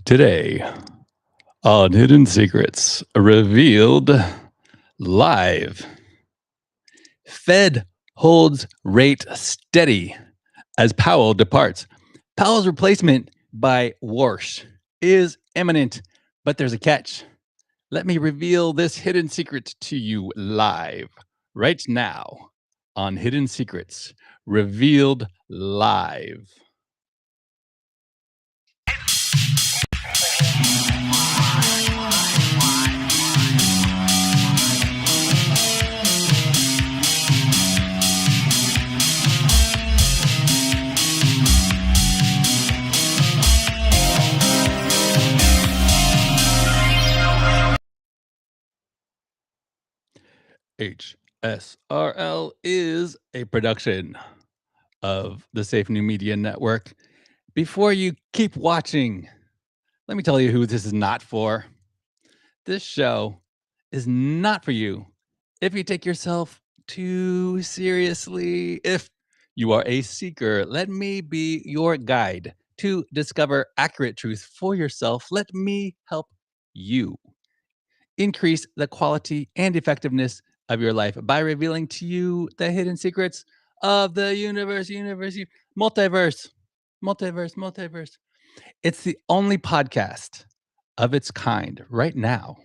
Today on Hidden Secrets Revealed Live. Fed holds rate steady as Powell departs. Powell's replacement by Warsh is imminent, but there's a catch. Let me reveal this hidden secret to you live right now on Hidden Secrets Revealed Live. HSRL is a production of the Safe New Media Network. Before you keep watching, let me tell you who this is not for. This show is not for you if you take yourself too seriously. If you are a seeker, let me be your guide to discover accurate truth for yourself. Let me help you increase the quality and effectiveness of your life by revealing to you the hidden secrets of the multiverse. It's the only podcast of its kind right now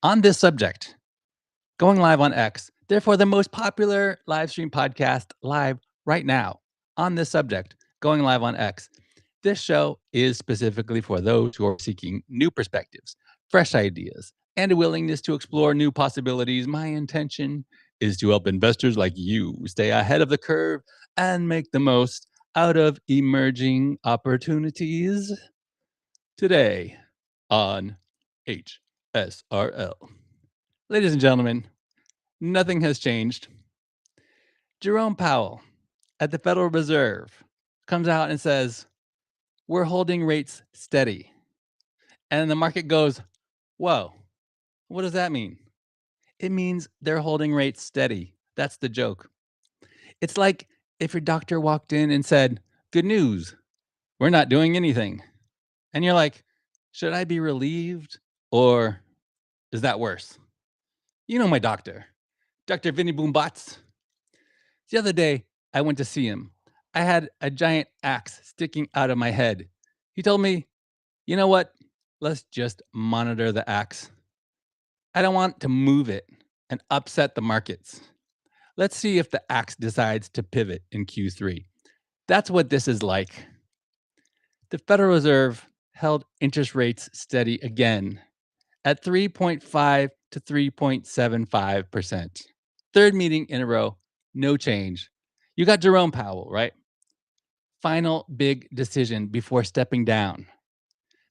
on this subject, going live on X. Therefore, the most popular live stream podcast live right now on this subject, going live on X. This show is specifically for those who are seeking new perspectives, fresh ideas, and a willingness to explore new possibilities. My intention is to help investors like you stay ahead of the curve and make the most out of emerging opportunities. Today on HSRL. Ladies and gentlemen, nothing has changed. Jerome Powell at the Federal Reserve comes out and says, we're holding rates steady. And the market goes, whoa, what does that mean? It means they're holding rates steady. That's the joke. It's like if your doctor walked in and said, good news, we're not doing anything. And you're like, should I be relieved or is that worse? You know my doctor, Dr. Vinny Boombots. The other day, I went to see him. I had a giant axe sticking out of my head. He told me, you know what? Let's just monitor the axe. I don't want to move it and upset the markets. Let's see if the axe decides to pivot in Q3. That's what this is like. The Federal Reserve held interest rates steady again at 3.5 to 3.75%. Third meeting in a row, no change. You got Jerome Powell, right? Final big decision before stepping down.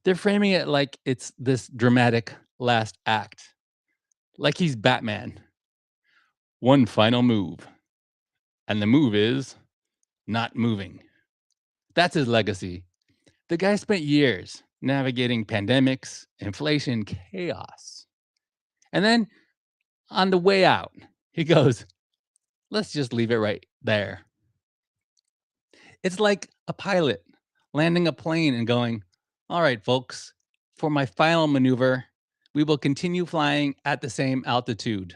They're framing it like it's this dramatic last act, like he's Batman. One final move. And the move is not moving. That's his legacy. The guy spent years navigating pandemics, inflation, chaos. And then on the way out, he goes, let's just leave it right there. It's like a pilot landing a plane and going, all right, folks, for my final maneuver, we will continue flying at the same altitude.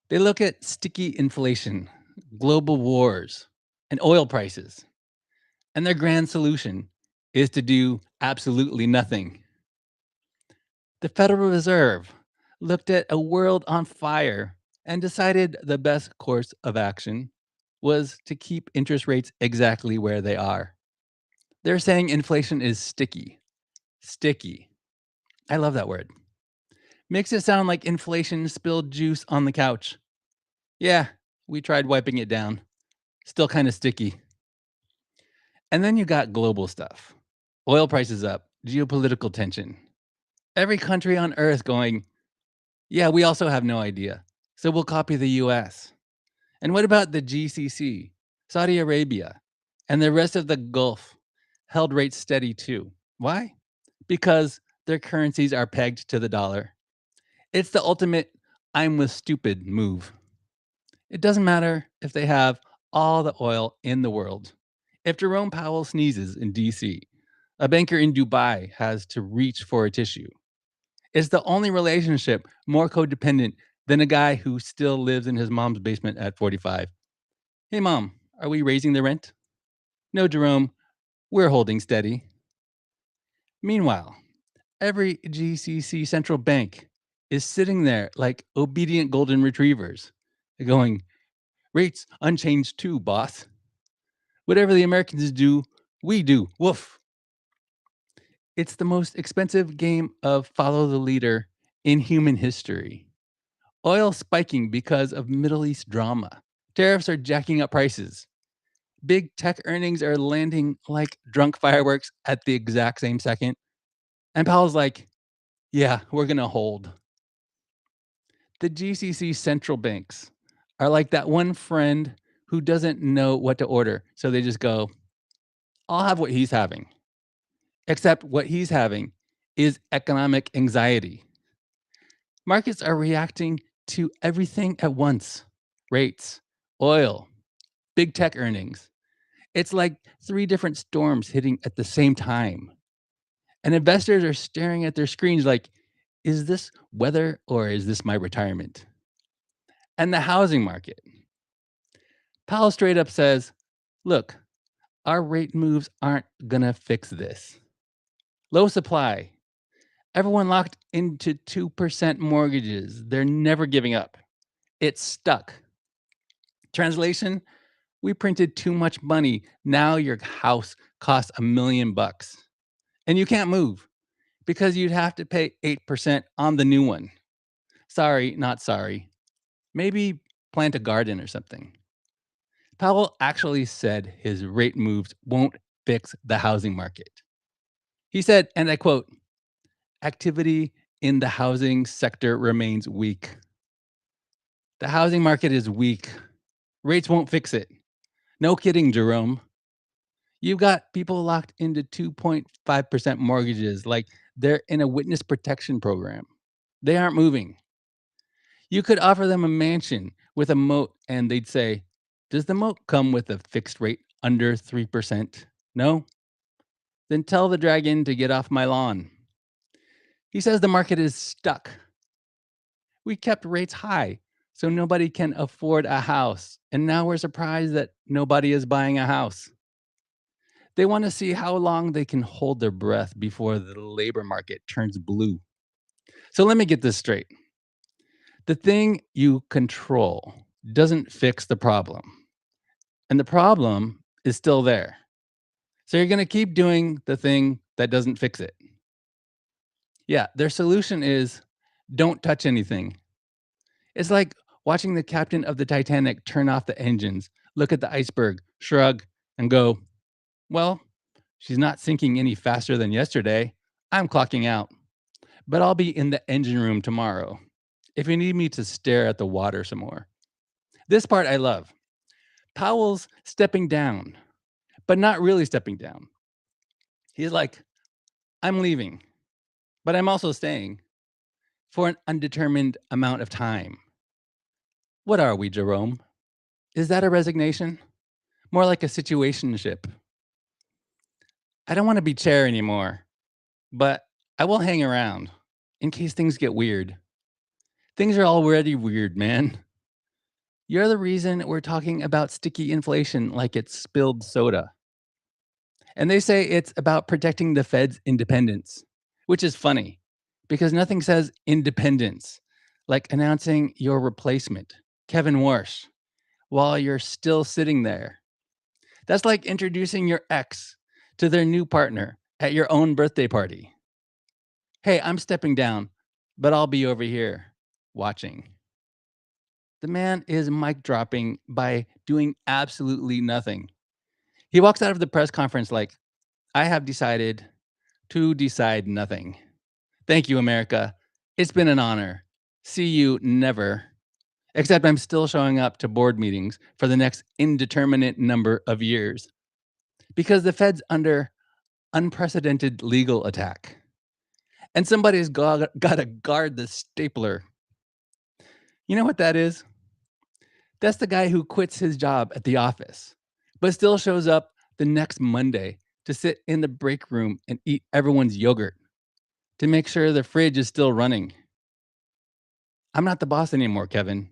They look at sticky inflation, global wars, and oil prices. And their grand solution is to do absolutely nothing. The Federal Reserve looked at a world on fire and decided the best course of action was to keep interest rates exactly where they are. They're saying inflation is sticky. Sticky. I love that word. Makes it sound like inflation spilled juice on the couch. Yeah, we tried wiping it down. Still kind of sticky. And then you got global stuff. Oil prices up, geopolitical tension. Every country on earth going, yeah, we also have no idea. So we'll copy the US. And what about the GCC, Saudi Arabia, and the rest of the Gulf held rates steady too? Why? Because their currencies are pegged to the dollar. It's the ultimate I'm with stupid move. It doesn't matter if they have all the oil in the world. If Jerome Powell sneezes in DC, a banker in Dubai has to reach for a tissue. It's the only relationship more codependent than a guy who still lives in his mom's basement at 45. Hey, mom, are we raising the rent? No, Jerome, we're holding steady. Meanwhile, every GCC central bank is sitting there like obedient golden retrievers, going, rates unchanged too, boss. Whatever the Americans do, we do. Woof. It's the most expensive game of follow the leader in human history. Oil spiking because of Middle East drama. Tariffs are jacking up prices. Big tech earnings are landing like drunk fireworks at the exact same second. And Powell's like, yeah, we're going to hold. The GCC central banks are like that one friend who doesn't know what to order. So they just go, I'll have what he's having. Except what he's having is economic anxiety. Markets are reacting to everything at once: rates, oil, big tech earnings. It's like three different storms hitting at the same time. And investors are staring at their screens like, is this weather or is this my retirement? And the housing market. Powell straight up says, look, our rate moves aren't going to fix this. Low supply. Everyone locked into 2% mortgages. They're never giving up. It's stuck. Translation, we printed too much money. Now your house costs $1 million. And you can't move because you'd have to pay 8% on the new one. Sorry, not sorry. Maybe plant a garden or something. Powell actually said his rate moves won't fix the housing market. He said, and I quote, activity in the housing sector remains weak. The housing market is weak. Rates won't fix it. No kidding, Jerome. You've got people locked into 2.5% mortgages like they're in a witness protection program. They aren't moving. You could offer them a mansion with a moat and they'd say, does the moat come with a fixed rate under 3%? No? Then tell the dragon to get off my lawn. He says the market is stuck. We kept rates high so nobody can afford a house. And now we're surprised that nobody is buying a house. They want to see how long they can hold their breath before the labor market turns blue. So let me get this straight. The thing you control doesn't fix the problem. And the problem is still there. So you're going to keep doing the thing that doesn't fix it. Yeah, their solution is don't touch anything. It's like watching the captain of the Titanic turn off the engines, look at the iceberg, shrug, and go, well, she's not sinking any faster than yesterday. I'm clocking out. But I'll be in the engine room tomorrow if you need me to stare at the water some more. This part I love. Powell's stepping down, but not really stepping down. He's like, I'm leaving, but I'm also staying for an undetermined amount of time. What are we, Jerome? Is that a resignation? More like a situationship. I don't want to be chair anymore, but I will hang around in case things get weird. Things are already weird, man. You're the reason we're talking about sticky inflation like it's spilled soda. And they say it's about protecting the Fed's independence, which is funny because nothing says independence like announcing your replacement, Kevin Warsh, while you're still sitting there. That's like introducing your ex to their new partner at your own birthday party. Hey, I'm stepping down, but I'll be over here watching. The man is mic dropping by doing absolutely nothing. He walks out of the press conference like, I have decided to decide nothing. Thank you, America. It's been an honor. See you never. Except I'm still showing up to board meetings for the next indeterminate number of years because the Fed's under unprecedented legal attack. And somebody's got to guard the stapler. You know what that is? That's the guy who quits his job at the office, but still shows up the next Monday to sit in the break room and eat everyone's yogurt, to make sure the fridge is still running. I'm not the boss anymore, Kevin.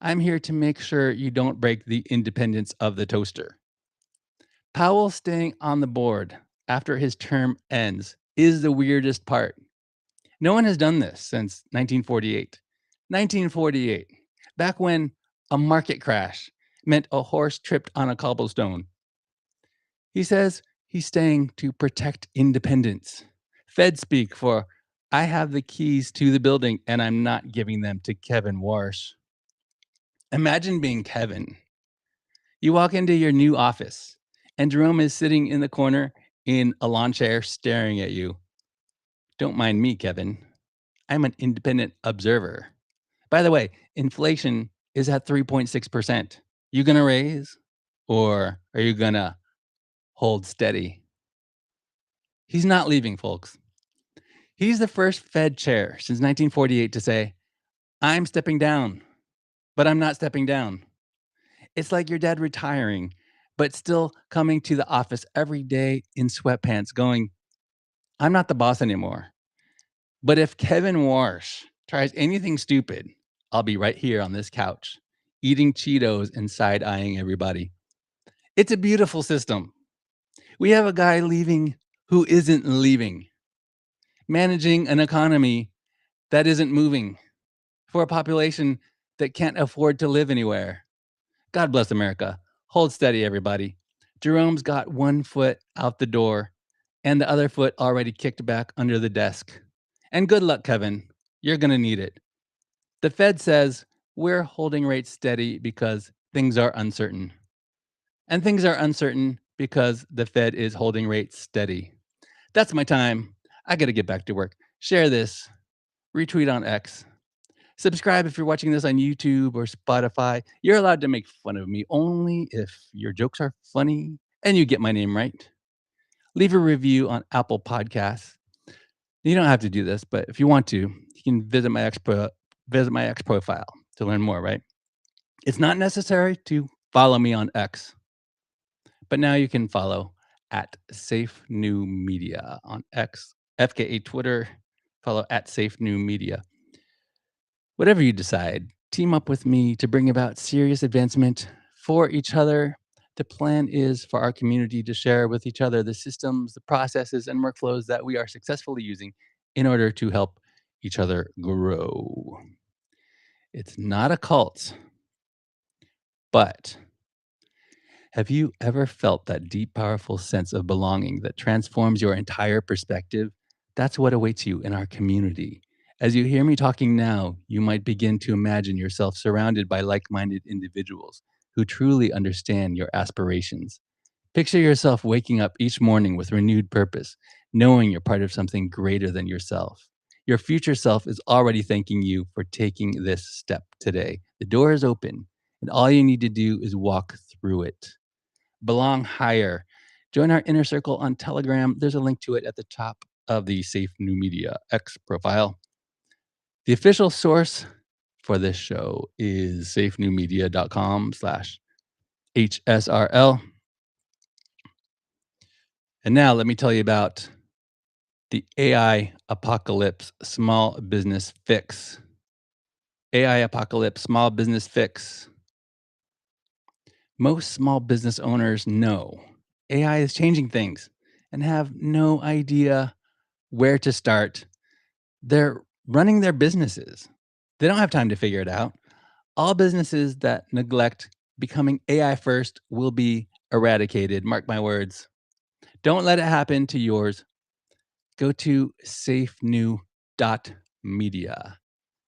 I'm here to make sure you don't break the independence of the toaster. Powell staying on the board after his term ends is the weirdest part. No one has done this since 1948. 1948, back when a market crash meant a horse tripped on a cobblestone. He says he's staying to protect independence. Fed speak for I have the keys to the building and I'm not giving them to Kevin Warsh. Imagine being Kevin. You walk into your new office and Jerome is sitting in the corner in a lawn chair staring at you. Don't mind me, Kevin. I'm an independent observer. By the way, inflation is at 3.6%. You gonna raise or are you gonna hold steady? He's not leaving, folks. He's the first Fed chair since 1948 to say, I'm stepping down, but I'm not stepping down. It's like your dad retiring, but still coming to the office every day in sweatpants going, I'm not the boss anymore. But if Kevin Warsh tries anything stupid, I'll be right here on this couch, eating Cheetos and side eyeing everybody. It's a beautiful system. We have a guy leaving who isn't leaving, managing an economy that isn't moving for a population that can't afford to live anywhere. God bless America. Hold steady, everybody. Jerome's got one foot out the door and the other foot already kicked back under the desk. And good luck, Kevin. You're going to need it. The Fed says we're holding rates steady because things are uncertain. And things are uncertain because the Fed is holding rates steady. That's my time. I got to get back to work. Share this, retweet on X. Subscribe if you're watching this on YouTube or Spotify. You're allowed to make fun of me only if your jokes are funny and you get my name right. Leave a review on Apple Podcasts. You don't have to do this, but if you want to, you can visit my X profile to learn more, right? It's not necessary to follow me on X, but now you can follow at Safe New Media on X, FKA Twitter, follow at Safe New Media. Whatever you decide, team up with me to bring about serious advancement for each other. The plan is for our community to share with each other the systems, the processes, and workflows that we are successfully using in order to help each other grow. It's not a cult, but have you ever felt that deep, powerful sense of belonging that transforms your entire perspective? That's what awaits you in our community. As you hear me talking now, you might begin to imagine yourself surrounded by like minded individuals who truly understand your aspirations. Picture yourself waking up each morning with renewed purpose, knowing you're part of something greater than yourself. Your future self is already thanking you for taking this step today. The door is open, and all you need to do is walk through it. Belong higher. Join our inner circle on Telegram. There's a link to it at the top of the Safe New Media X profile. The official source for this show is safenewmedia.com/HSRL. And now let me tell you about the AI Apocalypse Small Business Fix. AI Apocalypse Small Business Fix. Most small business owners know AI is changing things and have no idea where to start. They're running their businesses. They don't have time to figure it out. All businesses that neglect becoming AI first will be eradicated. Mark my words. Don't let it happen to yours. Go to safenew.media.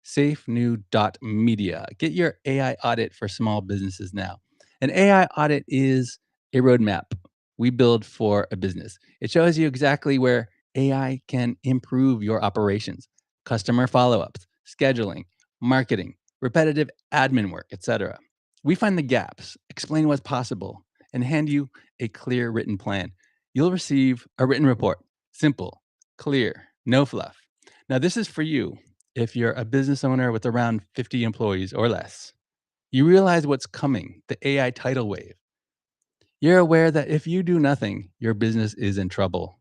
Safenew.media. Get your AI audit for small businesses now. An AI audit is a roadmap we build for a business. It shows you exactly where AI can improve your operations, customer follow-ups, scheduling, marketing, repetitive admin work, etc. We find the gaps, explain what's possible, and hand you a clear written plan. You'll receive a written report, simple, clear, no fluff. Now, this is for you if you're a business owner with around 50 employees or less. You realize what's coming, the AI tidal wave. You're aware that if you do nothing, your business is in trouble.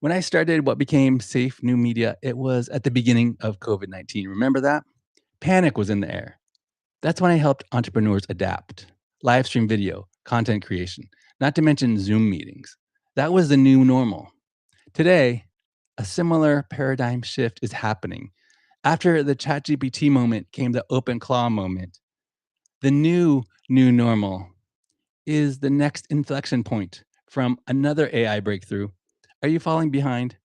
When I started what became Safe New Media, it was at the beginning of COVID-19. Remember that? Panic was in the air. That's when I helped entrepreneurs adapt. Live stream video, content creation, not to mention Zoom meetings. That was the new normal. Today, a similar paradigm shift is happening. After the ChatGPT moment came the OpenClaw moment. The new normal is the next inflection point from another AI breakthrough. Are you falling behind?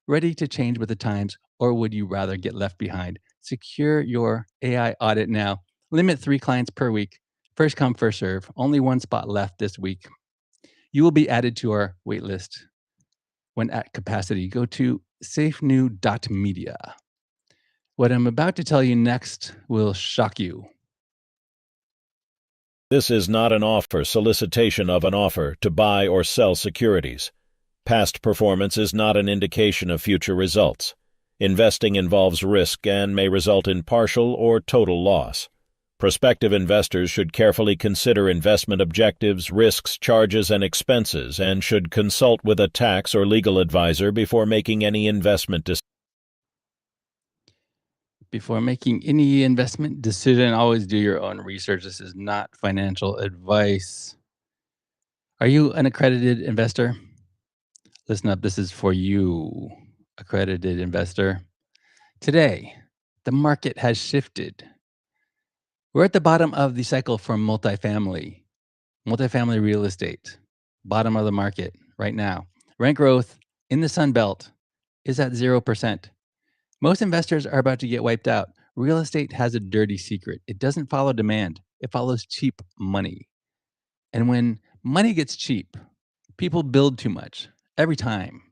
Ready to change with the times, or would you rather get left behind? Secure your AI audit now. Limit 3 clients per week. First come, first serve. Only one spot left this week. You will be added to our waitlist. When at capacity, go to safenew.media. What I'm about to tell you next will shock you. This is not an offer, solicitation of an offer to buy or sell securities. Past performance is not an indication of future results. Investing involves risk and may result in partial or total loss. Prospective investors should carefully consider investment objectives, risks, charges, and expenses, and should consult with a tax or legal advisor before making any investment decision. Before making any investment decision, always do your own research. This is not financial advice. Are you an accredited investor? Listen up, this is for you, accredited investor. Today, the market has shifted. We're at the bottom of the cycle for multifamily real estate. Bottom of the market right now. Rent growth in the Sun Belt is at 0%. Most investors are about to get wiped out. Real estate has a dirty secret. It doesn't follow demand, it follows cheap money. And when money gets cheap, people build too much every time.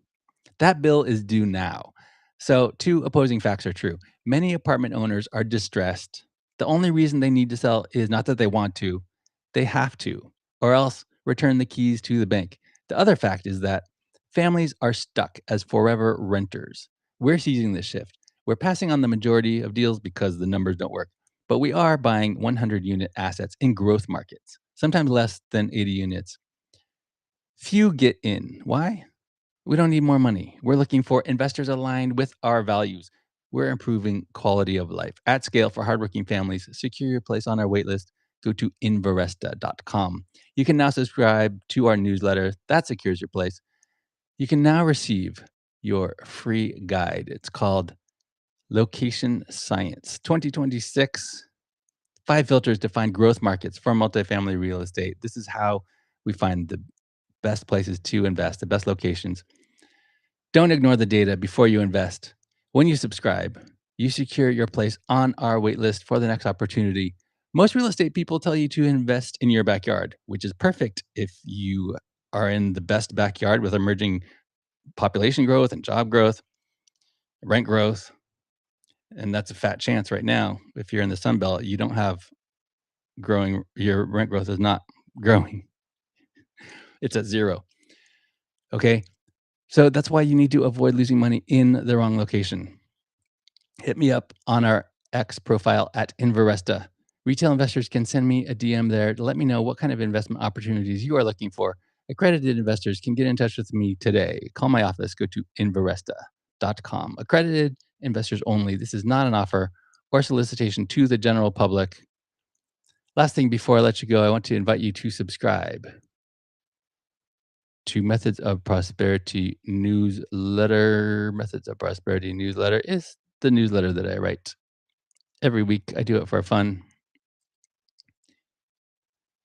That bill is due now. So, two opposing facts are true. Many apartment owners are distressed. The only reason they need to sell is not that they want to, they have to, or else return the keys to the bank. The other fact is that families are stuck as forever renters. We're seizing this shift. We're passing on the majority of deals because the numbers don't work, but we are buying 100 unit assets in growth markets, sometimes less than 80 units. Few get in. Why? We don't need more money. We're looking for investors aligned with our values. We're improving quality of life at scale for hardworking families. Secure your place on our waitlist. Go to inveresta.com. You can now subscribe to our newsletter. That secures your place. You can now receive your free guide. It's called Location Science 2026. 5 filters to find growth markets for multifamily real estate. This is how we find the best places to invest, the best locations. Don't ignore the data before you invest. When you subscribe, you secure your place on our waitlist for the next opportunity. Most real estate people tell you to invest in your backyard, which is perfect if you are in the best backyard with emerging population growth and job growth, rent growth. And that's a fat chance right now. If you're in the Sun Belt, you don't have growing, your rent growth is not growing. It's at 0. Okay. So that's why you need to avoid losing money in the wrong location. Hit me up on our X profile at Inveresta. Retail investors can send me a DM there to let me know what kind of investment opportunities you are looking for. Accredited investors can get in touch with me today. Call my office, go to inveresta.com. Accredited investors only. This is not an offer or solicitation to the general public. Last thing before I let you go, I want to invite you to subscribe to Methods of Prosperity newsletter. Methods of Prosperity newsletter is the newsletter that I write every week. I do it for fun.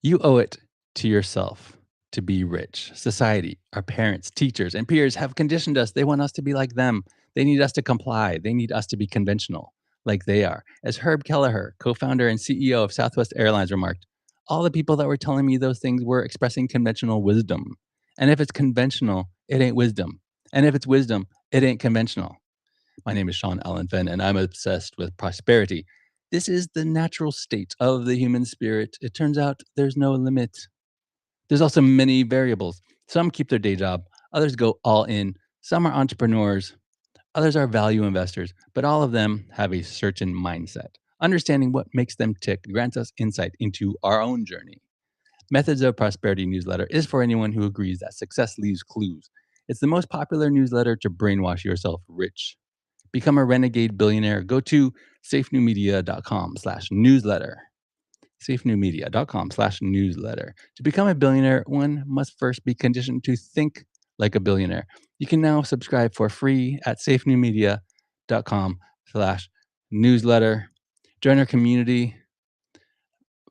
You owe it to yourself to be rich. Society, our parents, teachers, and peers have conditioned us. They want us to be like them. They need us to comply. They need us to be conventional like they are. As Herb Kelleher, co-founder and CEO of Southwest Airlines, remarked, all the people that were telling me those things were expressing conventional wisdom. And if it's conventional, it ain't wisdom. And if it's wisdom, it ain't conventional. My name is Sean Allen Fenn, and I'm obsessed with prosperity. This is the natural state of the human spirit. It turns out there's no limit. There's also many variables. Some keep their day job, others go all in. Some are entrepreneurs, others are value investors, but all of them have a certain mindset. Understanding what makes them tick grants us insight into our own journey. Methods of Prosperity newsletter is for anyone who agrees that success leaves clues. It's the most popular newsletter to brainwash yourself rich. Become a renegade billionaire. Go to safenewmedia.com/newsletter. safenewmedia.com/newsletter. To become a billionaire, one must first be conditioned to think like a billionaire. You can now subscribe for free at safenewmedia.com/newsletter. Join our community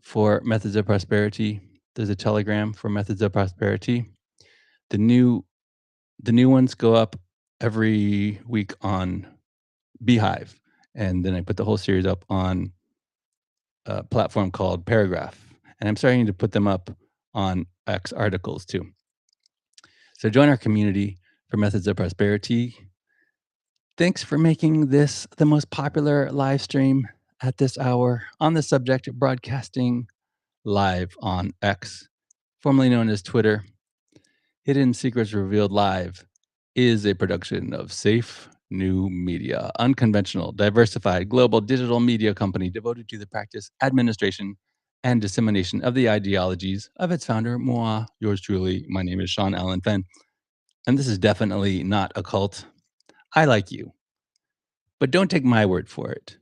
for Methods of Prosperity. There's a Telegram for Methods of Prosperity. The new ones go up every week on Beehive, and then I put the whole series up on a platform called Paragraph, and I'm starting to put them up on X articles too. So join our community for Methods of Prosperity. Thanks for making this the most popular live stream at this hour on the subject, broadcasting live on X, formerly known as Twitter. Hidden Secrets Revealed Live is a production of Safe New Media, unconventional, diversified, global digital media company devoted to the practice, administration, and dissemination of the ideologies of its founder, moi, yours truly. My name is Sean Allen Fenn, and this is definitely not a cult. I like you, but don't take my word for it.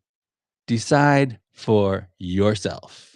Decide for yourself.